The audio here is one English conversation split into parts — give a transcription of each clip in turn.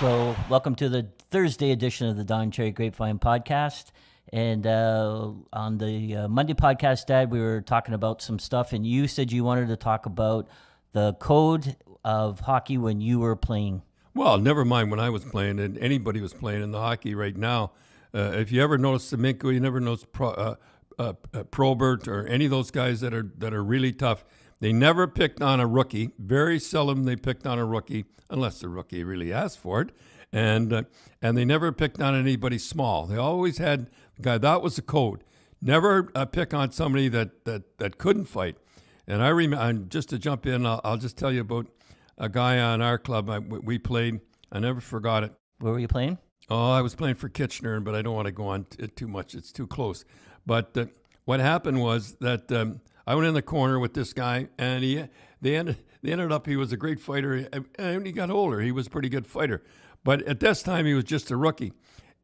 So welcome to the Thursday edition of the Don Cherry Grapevine Podcast. And on the Monday podcast, Dad, we were talking about some stuff, and you said you wanted to talk about the code of hockey when you were playing. Well, never mind when I was playing, and anybody was playing in the hockey right now. If you ever noticed Semenko, you never noticed Probert or any of those guys that are really tough. They never picked on a rookie. Very seldom they picked on a rookie, unless the rookie really asked for it. And they never picked on anybody small. They always had a guy. That was the code. Never pick on somebody that couldn't fight. And I remember, just to jump in, I'll just tell you about a guy on our club. We played. I never forgot it. Where were you playing? Oh, I was playing for Kitchener, but I don't want to go on too much. It's too close. But what happened was that I went in the corner with this guy, and they ended up, he was a great fighter, and he got older. He was a pretty good fighter. But at this time, he was just a rookie.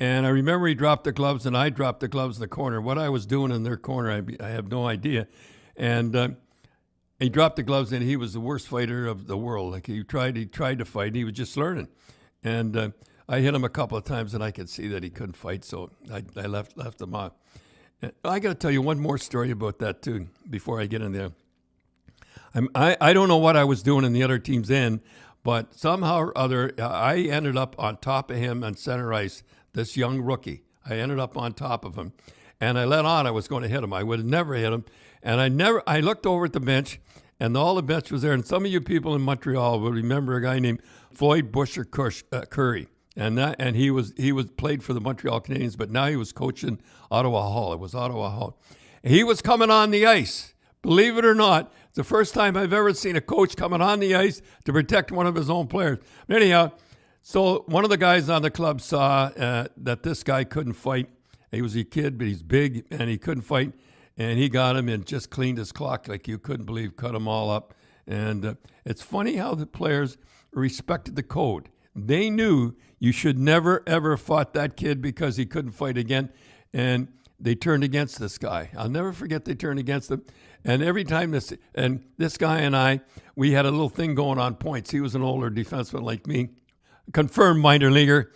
And I remember he dropped the gloves, and I dropped the gloves in the corner. What I was doing in their corner, I have no idea. And he dropped the gloves, and he was the worst fighter of the world. Like he tried to fight, and he was just learning. And I hit him a couple of times, and I could see that he couldn't fight, so I left him off. And I got to tell you one more story about that, too, before I get in there. I don't know what I was doing in the other team's end, but somehow or other, I ended up on top of him on center ice, this young rookie. I ended up on top of him, and I let on I was going to hit him. I would have never hit him, and I looked over at the bench, and all the bench was there, and some of you people in Montreal will remember a guy named Floyd Busher Curry. And he was played for the Montreal Canadiens, but now he was coaching Ottawa Hall. It was Ottawa Hall. He was coming on the ice. Believe it or not, it's the first time I've ever seen a coach coming on the ice to protect one of his own players. But anyhow, so one of the guys on the club saw that this guy couldn't fight. He was a kid, but he's big, and he couldn't fight. And he got him and just cleaned his clock like you couldn't believe, cut them all up. And it's funny how the players respected the code. They knew you should never, ever fought that kid because he couldn't fight again. And they turned against this guy. I'll never forget they turned against him. And every time this guy and I, we had a little thing going on points. He was an older defenseman like me, confirmed minor leaguer.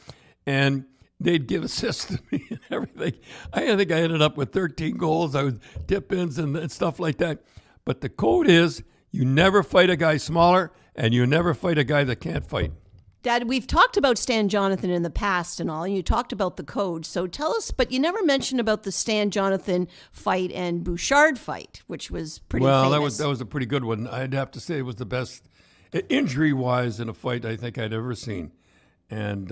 And they'd give assists to me and everything. I think I ended up with 13 goals. I was tip-ins and stuff like that. But the code is you never fight a guy smaller, and you never fight a guy that can't fight. Dad, we've talked about Stan Jonathan in the past and all, and you talked about the code. So tell us, but you never mentioned about the Stan Jonathan fight and Bouchard fight, which was pretty famous. That was a pretty good one. I'd have to say it was the best injury-wise in a fight I think I'd ever seen. And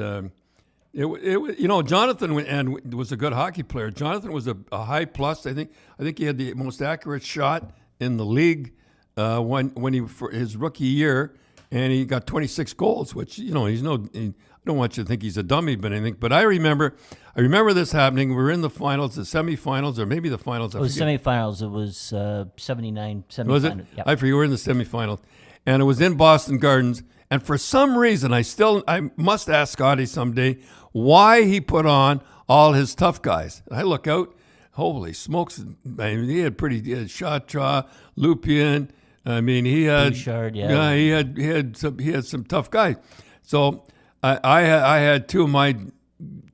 Jonathan was a good hockey player. Jonathan was a high plus. I think he had the most accurate shot in the league when he for his rookie year. And he got 26 goals, which, I don't want you to think he's a dummy, but I remember this happening. We were in the finals, the semifinals, or maybe the finals. It was semifinals. It was 79 semifinals. Was it? Yep. I forget. We were in the semifinals. And it was in Boston Gardens. And for some reason, I must ask Scotty someday why he put on all his tough guys. And I look out, holy smokes. I mean, he had Shaw, Leapin. I mean, he had Bouchard, yeah. He had some tough guys. So I had two of my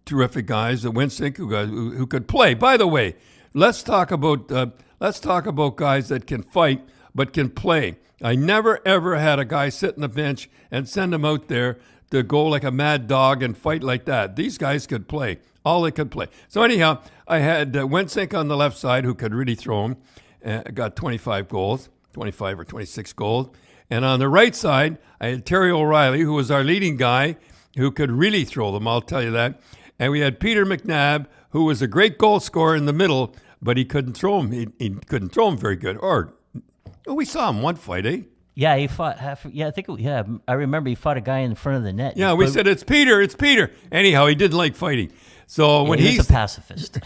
terrific guys, the Winsink, who could play. By the way, let's talk about guys that can fight but can play. I never ever had a guy sit on the bench and send him out there to go like a mad dog and fight like that. These guys could play. All they could play. So anyhow, I had Winsink on the left side who could really throw him. Got 25 goals. 25 or 26 goals. And on the right side, I had Terry O'Reilly, who was our leading guy, who could really throw them, I'll tell you that. And we had Peter McNabb, who was a great goal scorer in the middle, but he couldn't throw them. He couldn't throw them very good. We saw him one fight, eh? Yeah, he fought. I remember he fought a guy in front of the net. Yeah, we said, it's Peter. Anyhow, he didn't like fighting. So when he's a pacifist.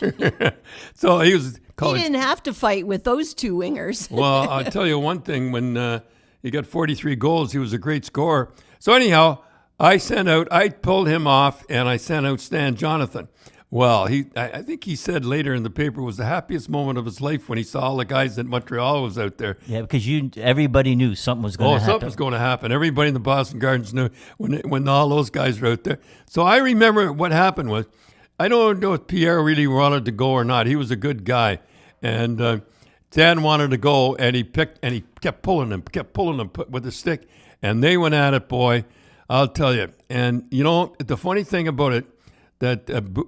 So he was... He didn't have to fight with those two wingers. Well, I'll tell you one thing. When he got 43 goals, he was a great scorer. So anyhow, I pulled him off, and I sent out Stan Jonathan. Well, I think he said later in the paper it was the happiest moment of his life when he saw all the guys that Montreal was out there. Yeah, because everybody knew something was going to happen. Something was going to happen. Everybody in the Boston Gardens knew when all those guys were out there. So I remember what happened was, I don't know if Pierre really wanted to go or not. He was a good guy, and Dan wanted to go, and he kept pulling him with a stick, and they went at it, boy. I'll tell you. And you know the funny thing about it, that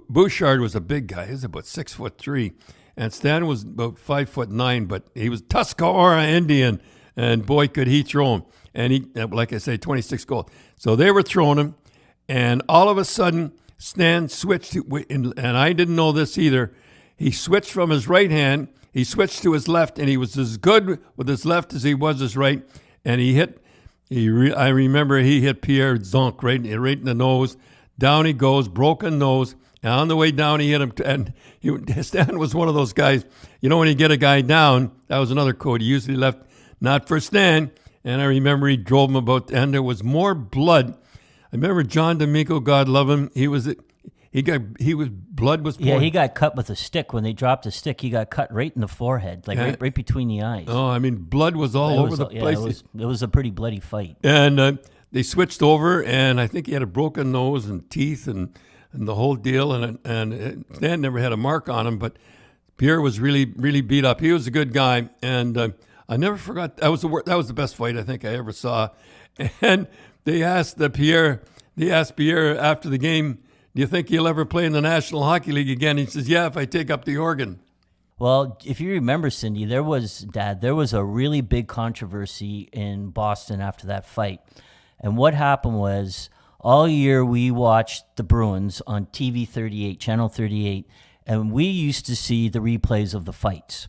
Bouchard was a big guy. He was about 6'3", and Stan was about 5'9", but he was Tuscarora Indian, and boy, could he throw him. And he, like I say, 26 goals. So they were throwing him, and all of a sudden, Stan switched, and I didn't know this either. He switched from his right hand, he switched to his left, and he was as good with his left as he was his right, and he hit. I remember he hit Pierre Zonk right in the nose. Down he goes, broken nose. And on the way down, he hit him. And Stan was one of those guys. You know, when you get a guy down, that was another code. He usually left not for Stan. And I remember he drove him about, and there was more blood. I remember John D'Amico, God love him. Blood was pouring. Yeah, he got cut with a stick. When they dropped the stick, he got cut right in the forehead, right between the eyes. Oh, I mean, blood was all over the place. It was a pretty bloody fight. And they switched over, and I think he had a broken nose and teeth and the whole deal. And Stan never had a mark on him, but Pierre was really, really beat up. He was a good guy, and I never forgot. That was the best fight I think I ever saw. And they asked Pierre after the game, do you think he'll ever play in the National Hockey League again? He says, yeah, if I take up the organ. Well, if you remember, Cindy, there was a really big controversy in Boston after that fight. And what happened was, all year we watched the Bruins on TV 38, Channel 38, and we used to see the replays of the fights.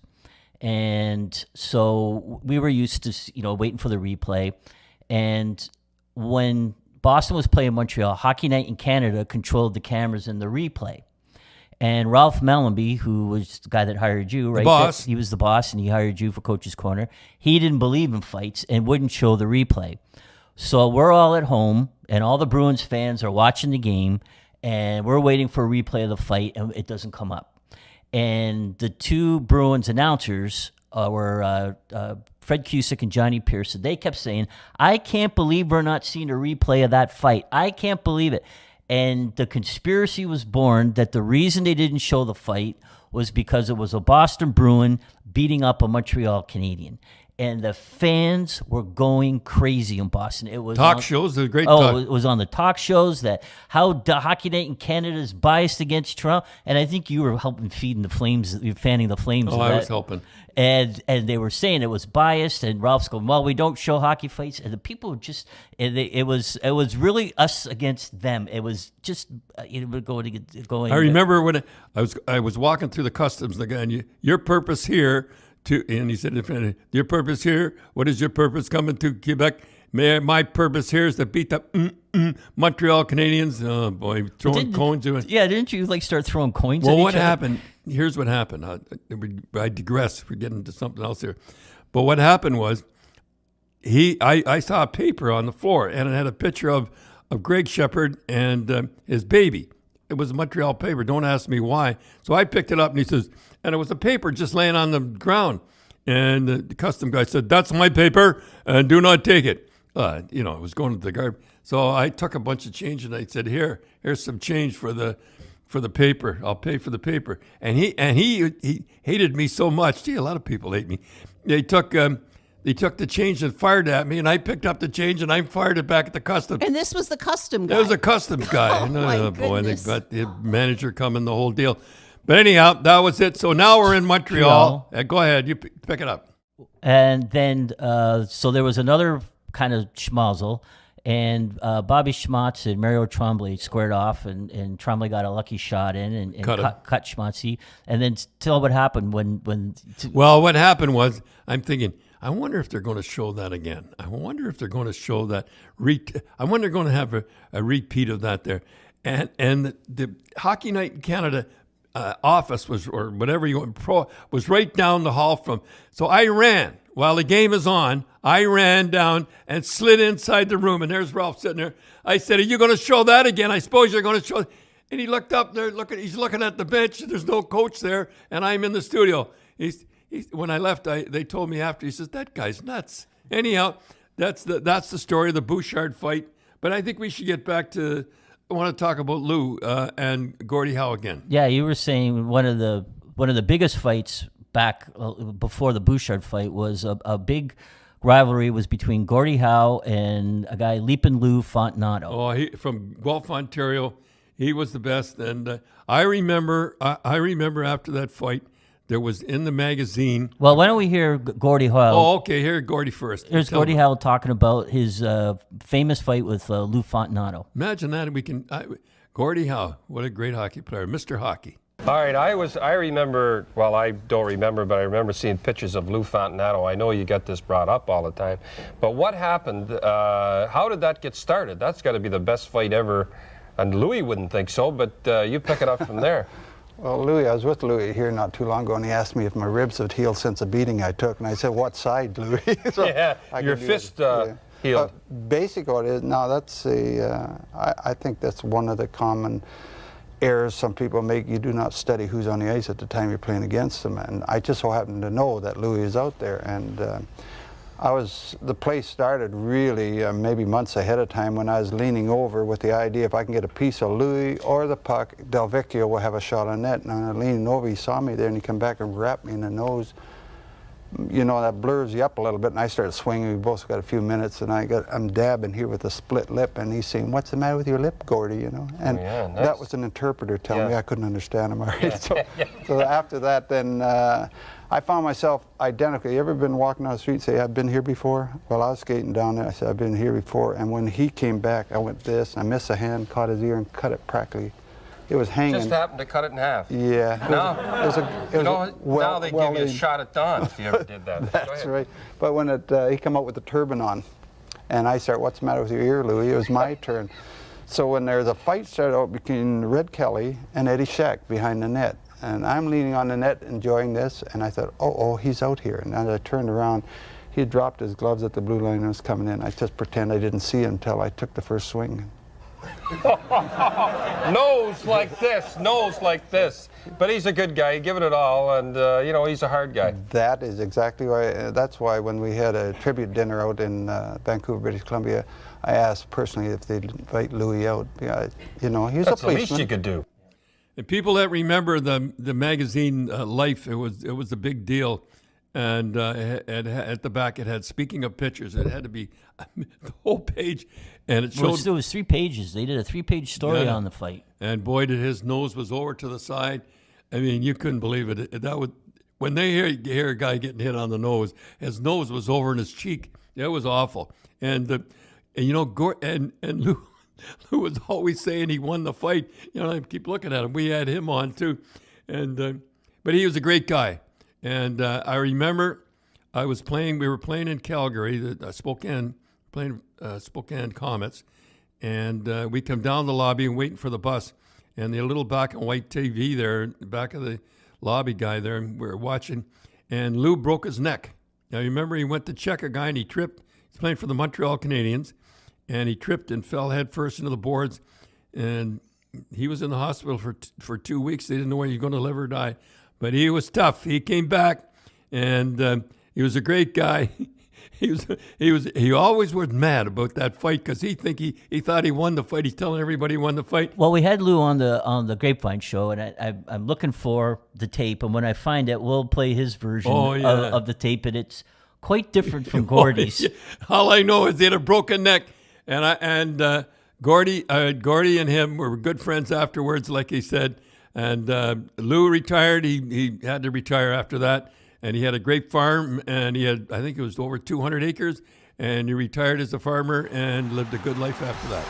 And so we were used to, waiting for the replay. And when Boston was playing Montreal, Hockey Night in Canada controlled the cameras in the replay. And Ralph Mellenby, who was the guy that hired you, right? The boss. He was the boss, and he hired you for Coach's Corner. He didn't believe in fights and wouldn't show the replay. So we're all at home, and all the Bruins fans are watching the game, and we're waiting for a replay of the fight, and it doesn't come up. And the two Bruins announcers were Fred Cusick and Johnny Pearson. They kept saying, I can't believe we're not seeing a replay of that fight. I can't believe it. And the conspiracy was born that the reason they didn't show the fight was because it was a Boston Bruin beating up a Montreal Canadian. And the fans were going crazy in Boston. It was talk shows, a great talk. It was on the talk shows that how the Hockey Night in Canada is biased against Toronto. And I think you were helping fanning the flames. Oh, I was helping. And they were saying it was biased. And Ralph's going, well, we don't show hockey fights. And the people just, it was really us against them. It was just going. I remember when I was walking through the customs, the guy, and your purpose here. And he said, your purpose here, what is your purpose coming to Quebec? My purpose here is to beat the Montreal Canadiens. Oh, boy, throwing coins. Yeah, didn't you start throwing coins at each other? What happened? Here's what happened. I digress. We're getting to something else here. But what happened was I saw a paper on the floor, and it had a picture of Greg Shepard and his baby. It was a Montreal paper. Don't ask me why. So I picked it up, and he says, and it was a paper just laying on the ground. And the custom guy said, that's my paper, and do not take it. It was going to the garbage. So I took a bunch of change, and I said, here's some change for the paper. I'll pay for the paper. And he hated me so much. Gee, a lot of people hate me. They took the change and fired at me, and I picked up the change, and I fired it back at the customs. And this was the custom guy. It was a customs guy. Oh, boy, they got the manager coming, the whole deal. But anyhow, that was it. So now we're in Montreal. Go ahead. You pick it up. And then, so there was another kind of schmozzle, and Bobby Schmatz and Mario Tremblay squared off, and Tremblay got a lucky shot in and cut Schmatzy. And then tell what happened when. Well, what happened was, I'm thinking, I wonder if they're going to show that again. I wonder if they're going to show that. I wonder if they're going to have a repeat of that there. And the Hockey Night in Canada office was, or whatever you want, was right down the hall from. So I ran while the game is on. I ran down and slid inside the room, and there's Ralph sitting there. I said, "Are you going to show that again? I suppose you're going to show." And he looked up there, he's looking at the bench. There's no coach there, and I'm in the studio. When I left, they told me after. He says, "That guy's nuts." Anyhow, that's the story of the Bouchard fight. But I think we should get back to. I want to talk about Lou and Gordie Howe again. Yeah, you were saying one of the biggest fights back before the Bouchard fight was a big rivalry was between Gordie Howe and a guy Leapin Lou Fontinato. Oh, he from Guelph, Ontario. He was the best, and I remember after that fight, there was in the magazine. Well, why don't we hear Gordie Howe? Oh, okay. Hear Gordie first. Here's Gordie Howe talking about his famous fight with Lou Fontinato. Imagine that. Gordie Howe, what a great hockey player, Mr. Hockey. All right, I remember, well, I don't remember, but I remember seeing pictures of Lou Fontinato. I know you get this brought up all the time. But what happened? How did that get started? That's got to be the best fight ever. And Louis wouldn't think so, but you pick it up from there. Well, I was with Louis here not too long ago, and he asked me if my ribs had healed since the beating I took. And I said, "What side, Louis?" So yeah, your fist healed. Basically, what it is, now that's I think that's one of the common errors some people make. You do not study who's on the ice at the time you're playing against them. And I just so happened to know that Louis is out there. And the play started really maybe months ahead of time when I was leaning over with the idea if I can get a piece of Louis or the puck, Del Vecchio will have a shot on net. And I'm leaning over, he saw me there and he came back and wrapped me in the nose. You know, that blurs you up a little bit, and I started swinging. We both got a few minutes, and I'm dabbing here with a split lip, and he's saying, "What's the matter with your lip, Gordie?" You know, and nice. That was an interpreter telling me I couldn't understand him. All right, so after that, then I found myself identical. You ever been walking down the street and say, "I've been here before"? Well, I was skating down there. I said, "I've been here before," and when he came back, I went this, and I missed a hand, caught his ear, and cut it practically. It was hanging. Just happened to cut it in half. Yeah. Now they give you a shot at dawn if you ever did that. That's right. But when he come out with the turban on, and I start, "What's the matter with your ear, Louis?" It was my turn. So when there's a fight started out between Red Kelly and Eddie Shack behind the net, and I'm leaning on the net enjoying this, and I thought, oh, he's out here. And as I turned around, he had dropped his gloves at the blue line and was coming in. I just pretend I didn't see him until I took the first swing. Nose like this. But he's a good guy. He give it all, and he's a hard guy. That is exactly why. That's why when we had a tribute dinner out in Vancouver, British Columbia, I asked personally if they'd invite Louis out. Because, he was That's a policeman. the least you could do. And people that remember the magazine Life, it was a big deal. And at the back it had, speaking of pictures, it had to be the whole page, and it showed. It was 3 pages. They did a 3-page story on the fight. And boy, did his nose was over to the side. I mean, you couldn't believe it. That would, when they hear a guy getting hit on the nose, his nose was over in his cheek. It was awful. And Lou was always saying he won the fight. I keep looking at him. We had him on too, but he was a great guy. And I remember we were playing in Calgary, Spokane Comets, and we come down the lobby and waiting for the bus, and the little black and white TV there, back of the lobby guy there, and we were watching, and Lou broke his neck. Now, you remember he went to check a guy and he tripped. He's playing for the Montreal Canadiens, and he tripped and fell head first into the boards, and he was in the hospital for 2 weeks. They didn't know whether he was going to live or die. But he was tough. He came back, and he was a great guy. He always was mad about that fight because he thought he won the fight. He's telling everybody he won the fight. Well, we had Lou on the Grapevine Show, and I'm looking for the tape. And when I find it, we'll play his version of the tape, and it's quite different from Gordie's. All I know is he had a broken neck, and Gordie and him were good friends afterwards, like he said. And Lou retired. He had to retire after that. And he had a great farm, and he had, I think it was over 200 acres. And he retired as a farmer and lived a good life after that.